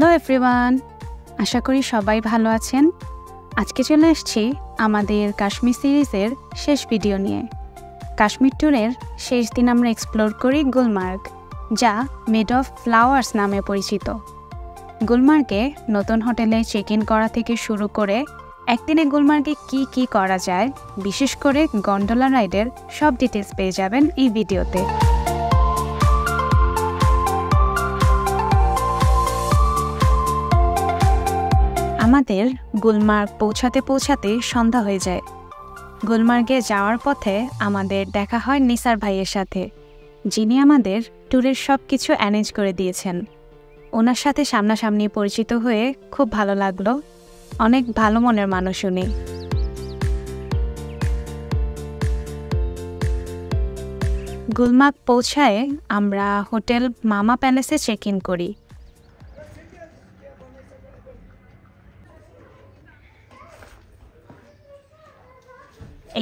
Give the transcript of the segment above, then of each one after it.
Hello everyone, আশা করি সবাই ভালো আছেন। আজকে চলে এসেছি আমাদের কাশ্মীর সিরিজের শেষ ভিডিও নিয়ে। কাশ্মীর ট্যুরের শেষ দিন আমরা এক্সপ্লোর করি গুলমার্গ, যা মেড অফ ফ্লাওয়ার্স নামে পরিচিত। গুলমার্গে নতুন হোটেলে চেক ইন করা থেকে শুরু করে একদিনে গুলমার্গে কি করা যায়, বিশেষ করে গন্ডোলা রাইডের সব ডিটেলস পেয়ে যাবেন এই ভিডিওতে। আমাদের গুলমার্গ পৌঁছাতে সন্ধ্যা হয়ে যায়। গুলমার্গে যাওয়ার পথে আমাদের দেখা হয় নিসার ভাইয়ের সাথে, যিনি আমাদের ট্যুরের সব কিছু অ্যারেঞ্জ করে দিয়েছেন। ওনার সাথে সামনাসামনি পরিচিত হয়ে খুব ভালো লাগলো। অনেক ভালো মনের মানুষ উনি। গুলমার্গ পৌঁছায় আমরা হোটেল মামা প্যালেসে চেক ইন করি।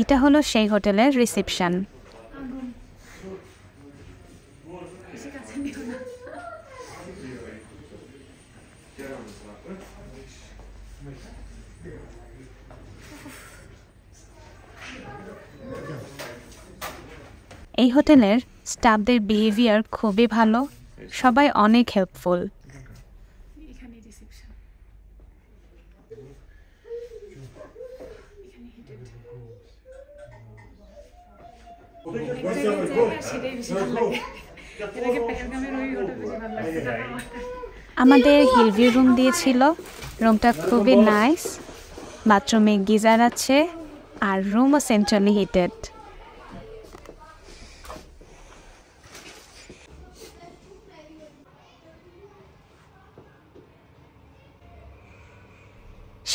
এটা হলো সেই হোটেলের রিসেপশন। এই হোটেলের স্টাফদের বিহেভিয়ার খুবই ভালো, সবাই অনেক হেল্পফুল। আমাদের হিলভিউ রুম দিয়েছিল। রুমটা খুবই নাইস, বাথরুমে গিজার আছে আর রুমও সেন্ট্রালি হিটেড।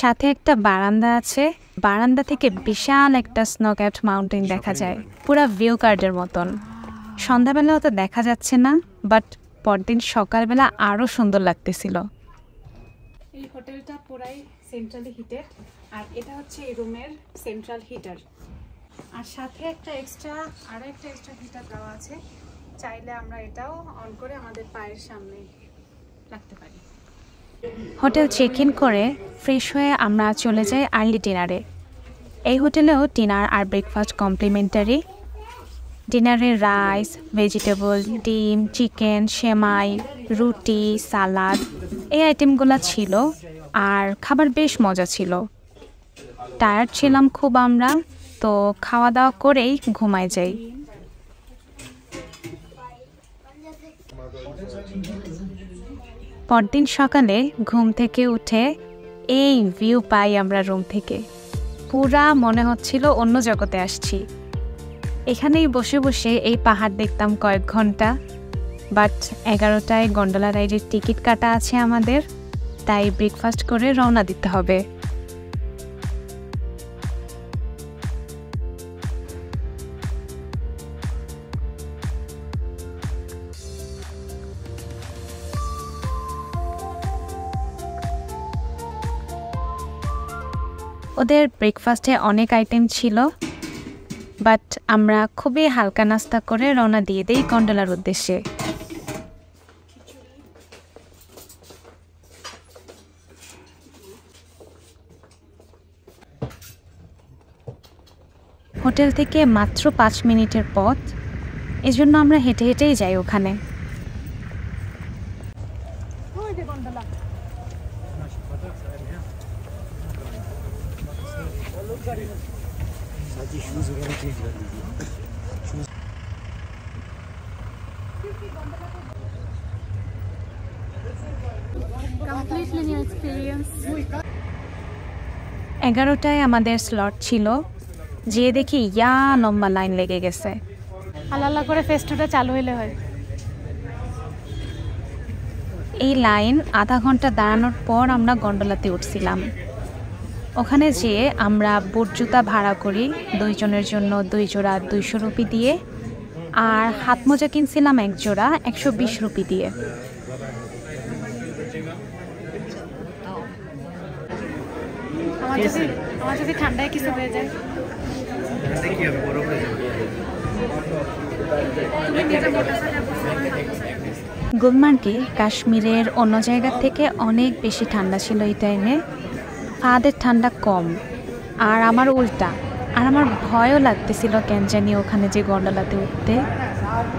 সাথে একটা বারান্দা আছে। বারান্দা থেকে বিশাল একটা স্নোক্যাপড মাউন্টেন দেখা যায়, পুরা ভিউ কার্ডের মতন। সন্ধ্যাবেলা অত দেখা যাচ্ছে না, বাট পরদিন সকালবেলা আরও সুন্দর লাগতেছিল। এই হোটেলটা পুরাই সেন্ট্রালি হিটেড, আর এটা হচ্ছে এই রুমের সেন্ট্রাল হিটার। আর সাথে একটা এক্সট্রা হিটার দেওয়া আছে, চাইলে আমরা এটাও অন করে আমাদের পায়ের সামনে রাখতে পারি। হোটেল চেক ইন করে ফ্রেশ হয়ে আমরা চলে যাই আর্লি ডিনারে। এই হোটেলেও ডিনার আর ব্রেকফাস্ট কমপ্লিমেন্টারি। ডিনারে রাইস, ভেজিটেবল, ডিম, চিকেন, সেমাই, রুটি, সালাদ এই আইটেমগুলো ছিল, আর খাবার বেশ মজা ছিল। টায়ার্ড ছিলাম খুব আমরা, তো খাওয়া দাওয়া করেই ঘুমায় যাই। পরদিন সকালে ঘুম থেকে উঠে এই ভিউ পাই আমরা রুম থেকে। পুরা মনে হচ্ছিল অন্য জগতে আসছি। এখানেই বসে বসে এই পাহাড় দেখতাম কয়েক ঘন্টা। বাট 11টায় গন্ডোলা রাইডের টিকিট কাটা আছে আমাদের, তাই ব্রেকফাস্ট করে রওনা দিতে হবে। ওদের ব্রেকফাস্টে অনেক আইটেম ছিল, বাট আমরা খুবই হালকা নাস্তা করে রওনা দিয়ে দিই গন্ডোলার উদ্দেশ্যে। হোটেল থেকে মাত্র 5 মিনিটের পথ, এজন্য আমরা হেঁটে হেঁটেই যাই ওখানে। Completely new experience. 11টায় আমাদের স্লট ছিল, যেয়ে দেখি লম্বা লাইন লেগে গেছে। আল্লাহ করে ফেস্টুটা চালু হইলে হয়। এই লাইন আধা ঘন্টা দাঁড়ানোর পর আমরা গন্ডোলাতে উঠছিলাম। ওখানে যেয়ে আমরা বুট জুতা ভাড়া করি 2 জনের জন্য 2 জোড়া 200 রুপি দিয়ে, আর হাত মোজা কিনছিলাম 1 জোড়া 120 রুপি দিয়ে। আমার যদি ঠান্ডায় কিছু হয়ে যায়, তুমি নিজে মোটরসাইকেল গুলমার্গে কাশ্মীরের অন্য জায়গা থেকে অনেক বেশি ঠান্ডা ছিল এই টাইমে। ফাহাদের ঠান্ডা কম, আর আমার উল্টা। আর আমার ভয়ও লাগতেছিল কেন জানি ওখানে যে গন্ডোলাতে উঠতে।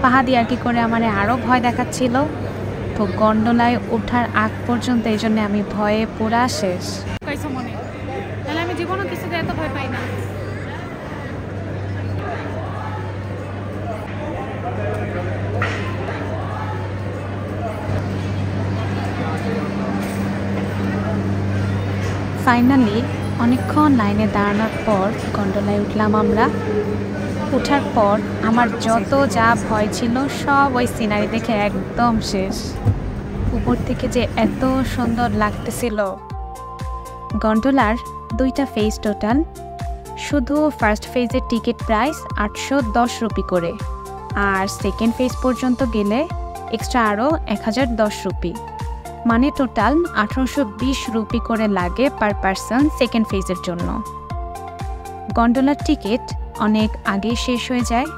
ফাহাদি আর কি করে আমার আরও ভয় দেখাচ্ছিল। তো গন্ডোলায় ওঠার আগ পর্যন্ত এই জন্য আমি ভয়ে পুরা শেষ। মনে তাহলে আমি জীবনও কিছুতে এত ভয় পাই না। ফাইনালি অনেকক্ষণ লাইনে দাঁড়ানোর পর গন্ডোলায় উঠলাম আমরা। ওঠার পর আমার যত যা ভয় ছিল সব ওই সিনারি দেখে একদম শেষ। উপর থেকে যে এত সুন্দর লাগতেছিল। গন্ডোলার 2টা ফেজ টোটাল। শুধু ফার্স্ট ফেজের টিকিট প্রাইস 810 রুপি করে, আর সেকেন্ড ফেজ পর্যন্ত গেলে এক্সট্রা আরও 1010 রুপি, মানে টোটাল 1820 রুপি করে লাগে পার পারসন সেকেন্ড ফেজের জন্য। গন্ডোলার টিকিট অনেক আগেই শেষ হয়ে যায়,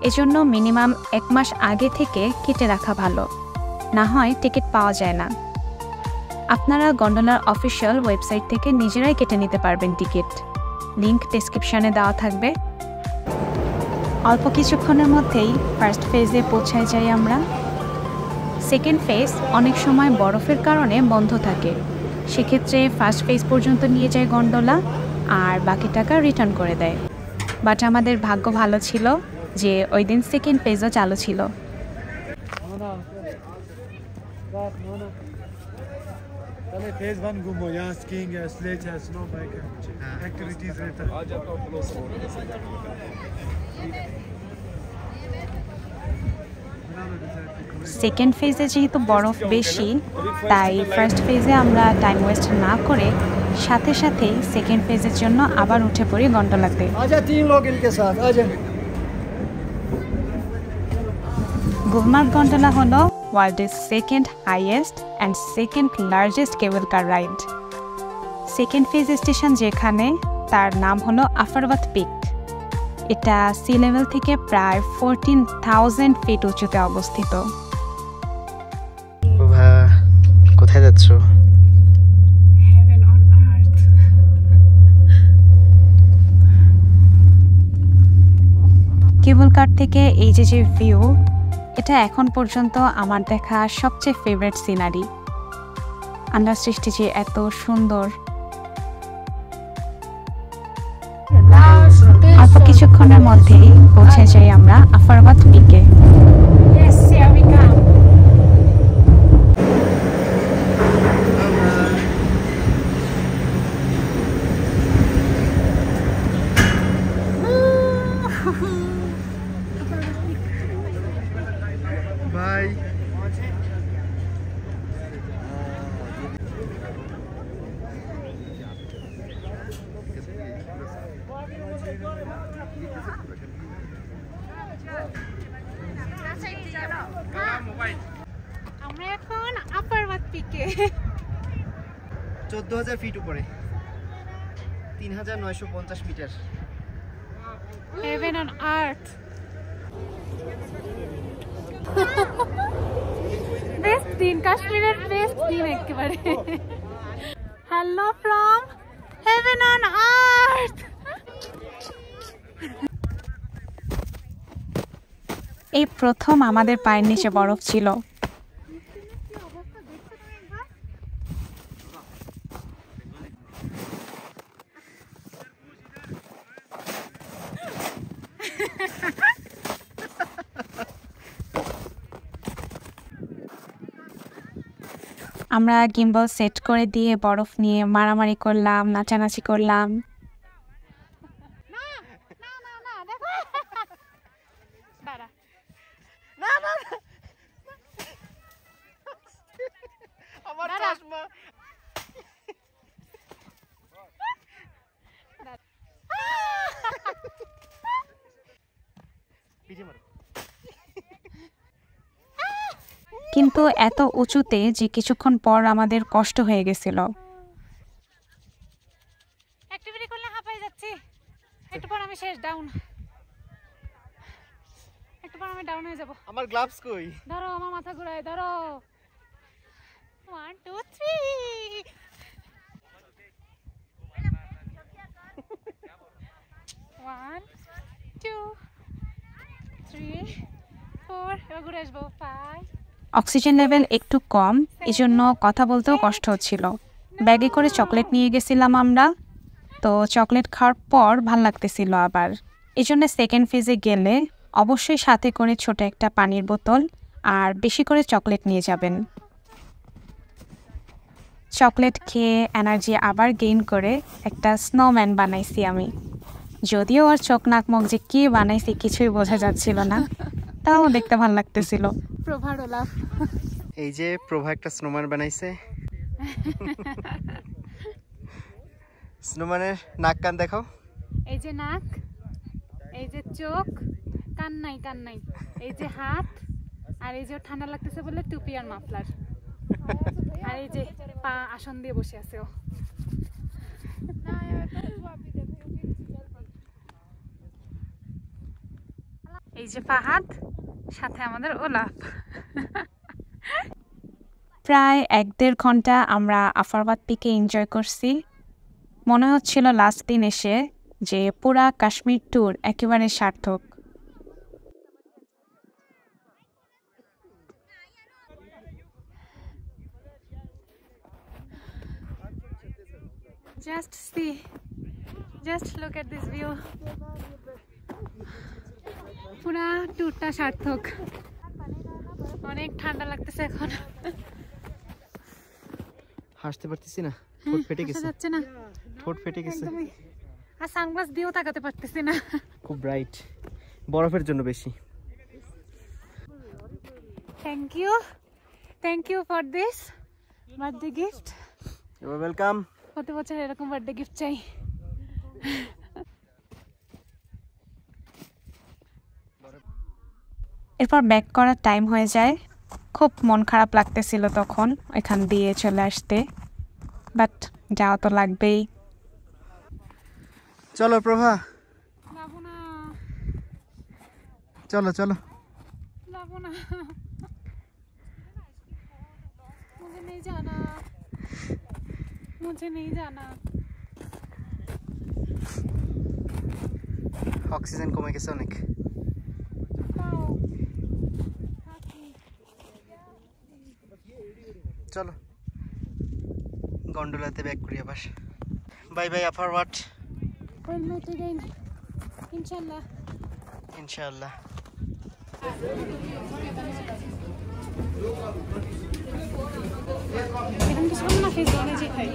এজন্য মিনিমাম 1 মাস আগে থেকে কেটে রাখা ভালো, না হয় টিকিট পাওয়া যায় না। আপনারা গন্ডোলার অফিসিয়াল ওয়েবসাইট থেকে নিজেরাই কেটে নিতে পারবেন টিকিট, লিংক ডেসক্রিপশানে দেওয়া থাকবে। অল্প কিছুক্ষণের মধ্যেই ফার্স্ট ফেজে পৌঁছায় যাই আমরা। সেকেন্ড ফেজ অনেক সময় বরফের কারণে বন্ধ থাকে, সেক্ষেত্রে ফার্স্ট ফেজ পর্যন্ত নিয়ে যায় গন্ডোলা, আর বাকি টাকা রিটার্ন করে দেয়। বাট আমাদের ভাগ্য ভালো ছিল যে ওই দিন সেকেন্ড ফেজও চালু ছিল। फेज 1 घूमो, यहाँ स्कीइंग है, स्लेज है, स्नो बाइक है, एक्टिविटीज रहता है। সেকেন্ড ফেজে যেহেতু বরফ বেশি, তাই ফার্স্ট ফেজে আমরা টাইম ওয়েস্ট না করে সাথে সাথেই সেকেন্ড ফেজের জন্য আবার উঠে পড়ি গন্ডোলাতে। গুলমার্গ গন্ডোলা হলো ওয়ার্ল্ডের second highest and second largest cable car ride. Second phase station যেখানে, তার নাম হলো আফারওয়াত পিক। এটা সি লেভেল থেকে প্রায় 14,000 ফিট উঁচুতে অবস্থিত। কোথায় যাচ্ছ? হেভেন অন আর্থ। কেবল কার থেকে এই যে ভিউ, এটা এখন পর্যন্ত আমার দেখা সবচেয়ে ফেভারিট সিনারি। আল্লাহর সৃষ্টি যে এত সুন্দর। অল্প কিছুক্ষণের মধ্যেই পৌঁছে যাই আমরা আফারওয়াত পিকে। Yes, here we come. Bye. আমরা এখন আফারওয়াত পিকে। 14,000 ফিট উপরে, 3,950 metre. Heaven on earth. Best দিন, কাশ্মীরের বেস্ট দিন একেবারে। Hello from heaven on earth. এই প্রথম আমাদের পায়ের নিচে বরফ ছিল। আমরা গিম্বল সেট করে দিয়ে বরফ নিয়ে মারামারি করলাম, নাচানাচি করলাম। আমার চশমা। কিন্তু এত উঁচুতে যে কিছুক্ষণ পর আমাদের কষ্ট হয়ে গেছিল। অ্যাক্টিভিটি করলে হাঁপাই যাচ্ছি। একটু পর আমি শেষ, ডাউন। একটু এরপর আমি ডাউন হয়ে যাব। আমার গ্লাভস কই? ধরো আমার মাথা ঘুরায়, ধরো 1 2 3 1 2 3 4 এবার ঘুরে আসবো 5 অক্সিজেন লেভেল একটু কম, এজন্য কথা বলতেও কষ্ট হচ্ছিল। ব্যাগে করে চকলেট নিয়ে গেছিলাম আমরা, তো চকলেট খাওয়ার পর ভাল লাগতেছিল আবার। এই জন্য সেকেন্ড ফেজে গেলে অবশ্যই সাথে করে ছোট একটা পানির বোতল আর বেশি করে চকলেট নিয়ে যাবেন। চকলেট খেয়ে এনার্জি আবার গেইন করে একটা স্নোম্যান বানাইছি আমি। যদিও আর চোখ নাক মুখ যে কী বানাইছি কিছুই বোঝা যাচ্ছিল না, তাও দেখতে ভালো লাগতেছিল। প্রভার লাভ। এই যে প্রভা একটা স্নোম্যান বানাইছে। স্নোম্যানের নাক কান দেখাও। এই যে নাক, এই যে চোখ, কান নাই, কান নাই, এই যে হাত, আর এই যে ঠান্ডা লাগতেছে বলে টুপি আর মাফলার, আর এই যে পা আসন দিয়ে বসে আছে ও। এই যে ফাহাদ, সাথে আমাদের ওলাফ। প্রায় 1-1.5 ঘন্টা আমরা আফারবাদ পিকে এনজয় করছি। মনে হচ্ছিল লাস্ট দিন এসে যে পুরা কাশ্মীর ট্যুর একেবারে সার্থক। Just see, just look at this view. পুরা ট্যুরটা সার্থক। অনেক ঠান্ডা লাগতেছে এখন। হাসতে পারতেছি না, ঠোঁট ফেটে গেছে। যাচ্ছে না, ঠোঁট ফেটে গেছে। আর সানগ্লাস দিয়েও তাকাতে পারতেছি না। খুব ব্রাইট, বরফের জন্য বেশি। Thank you for this birthday gift. You are welcome. প্রতি বছর এরকম বার্থডে গিফট চাই। এরপর ব্যাক করার টাইম হয়ে যায়। খুব মন খারাপ লাগতেছিল তখন এখান দিয়ে চলে আসতে, বাট যাওয়া তো লাগবেই। চলো প্রভা, যাবো না, চলো চলো। যাবো না, मुझे नहीं जाना, मुझे नहीं जाना। অক্সিজেন কমে গেছে অনেক। চলো গন্ডোলাতে ব্যাক করি আবার। বাই বাই আফারওয়াট। We'll meet again, inshallah. ইনশাআল্লাহ। এখন কিছু না, ফেজওয়ানে যে খাই।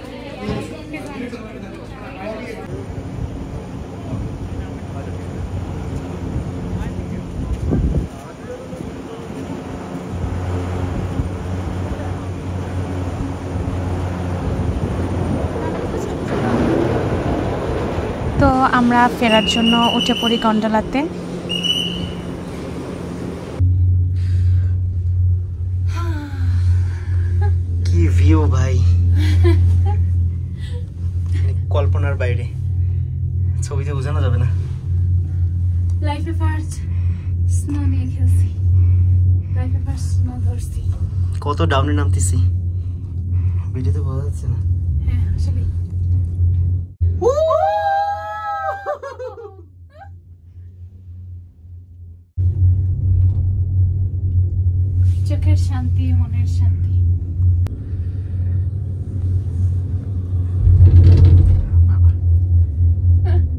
তো আমরা ফেরার জন্য উঠে পড়ি গন্ডোলাতে। কি ভিউ ভাই, কল্পনার বাইরে, ছবিতে বোঝানো যাবে না। লাইফে ফার্স্ট স্নো নিয়ে খেলছি, লাইফে ফার্স্ট স্নো ধরছি। কত ডাউনে নামতেছি ভিডিওতে বোঝা যাচ্ছে না। হ্যাঁ আসলে চোখের শান্তি, মনের শান্তি।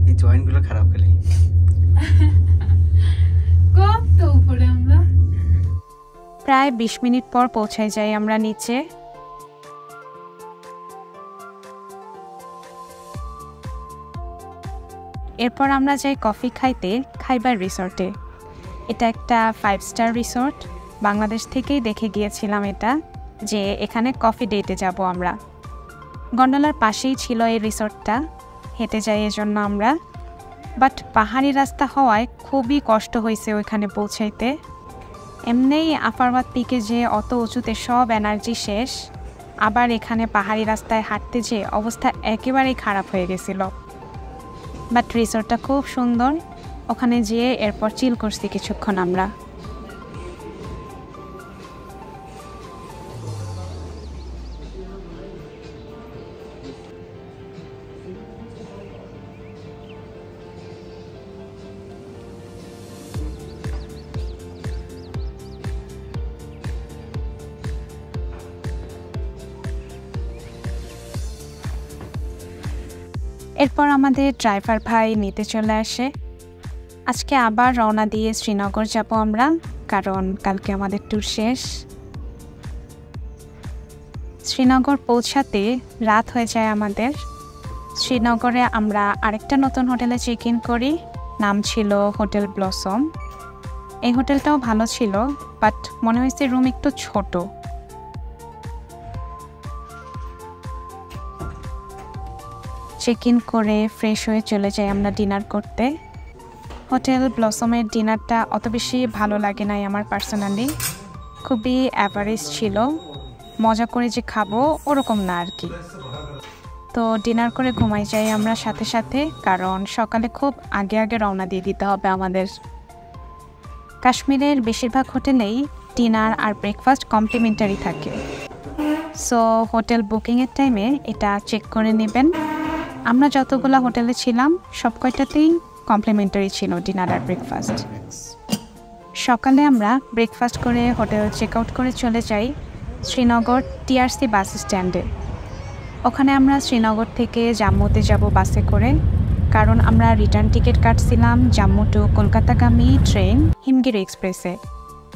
এই জয়েন্ট গুলো খারাপ গেলে। কত উপরে আমরা। প্রায় 20 মিনিট পর পৌঁছায় যাই আমরা নিচে। এরপর আমরা যাই কফি খাইতে খাইবার রিসর্টে। এটা একটা 5 স্টার রিসর্ট। বাংলাদেশ থেকেই দেখে গিয়েছিলাম এটা, যে এখানে কফি ডেটে যাব আমরা। গন্ডোলার পাশেই ছিল এই রিসর্টটা, হেঁটে যাই এজন্য আমরা। বাট পাহাড়ি রাস্তা হওয়ায় খুবই কষ্ট হয়েছে ওইখানে পৌঁছাইতে। এমনিই আফারবাদ পিকে যে অত উঁচুতে সব এনার্জি শেষ, আবার এখানে পাহাড়ি রাস্তায় হাঁটতে যেয়ে অবস্থা একেবারেই খারাপ হয়ে গেছিল। বাট রিসর্টটা খুব সুন্দর, ওখানে যেয়ে এরপর চিল করছি কিছুক্ষণ আমরা। এরপর আমাদের ড্রাইভার ভাই নিতে চলে আসে। আজকে আবার রওনা দিয়ে শ্রীনগর যাব আমরা, কারণ কালকে আমাদের ট্যুর শেষ। শ্রীনগর পৌঁছাতে রাত হয়ে যায় আমাদের। শ্রীনগরে আমরা আরেকটা নতুন হোটেলে চেক ইন করি, নাম ছিল হোটেল ব্লসম। এই হোটেলটাও ভালো ছিল, বাট মনে হয়েছে রুম একটু ছোট। চেক ইন করে ফ্রেশ হয়ে চলে যাই আমরা ডিনার করতে। হোটেল ব্লসমের ডিনারটা অত বেশি ভালো লাগে নাই আমার পার্সোনালি, খুবই অ্যাভারেজ ছিল। মজা করে যে খাবো ওরকম না আর কি। তো ডিনার করে ঘুমাই যাই আমরা সাথে সাথে, কারণ সকালে খুব আগে আগে রওনা দিয়ে দিতে হবে আমাদের। কাশ্মীরের বেশিরভাগ হোটেলেই ডিনার আর ব্রেকফাস্ট কমপ্লিমেন্টারি থাকে, সো হোটেল বুকিংয়ের টাইমে এটা চেক করে নেবেন। আমরা যতগুলো হোটেলে ছিলাম সব কয়টাতেই কমপ্লিমেন্টারি ছিল ডিনার আর ব্রেকফাস্ট। সকালে আমরা ব্রেকফাস্ট করে হোটেল চেক আউট করে চলে যাই শ্রীনগর টিআরসি বাস স্ট্যান্ডে। ওখানে আমরা শ্রীনগর থেকে জাম্মুতে যাব বাসে করে, কারণ আমরা রিটার্ন টিকিট কাটছিলাম জাম্মু টু কলকাতাগামী ট্রেন হিমগিরি এক্সপ্রেসে,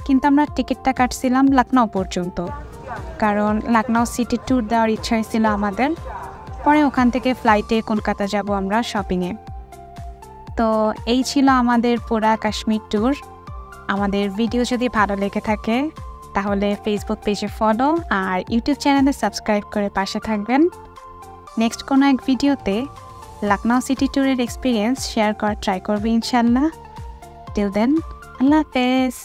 কিন্তু আমরা টিকিটটা কাটছিলাম লখনউ পর্যন্ত, কারণ লখনউ সিটি ট্যুর দেওয়ার ইচ্ছা ছিল আমাদের। পরে ওখান থেকে ফ্লাইটে কলকাতা যাব আমরা শপিংয়ে। তো এই ছিল আমাদের পুরা কাশ্মীর ট্যুর। আমাদের ভিডিও যদি ভালো লেগে থাকে তাহলে ফেসবুক পেজে ফলো আর ইউটিউব চ্যানেলে সাবস্ক্রাইব করে পাশে থাকবেন। নেক্সট কোনো এক ভিডিওতে লখনউ সিটি ট্যুরের এক্সপিরিয়েন্স শেয়ার করার ট্রাই করবো ইনশাল্লাহ। টিল দেন, আল্লাহ হাফেজ।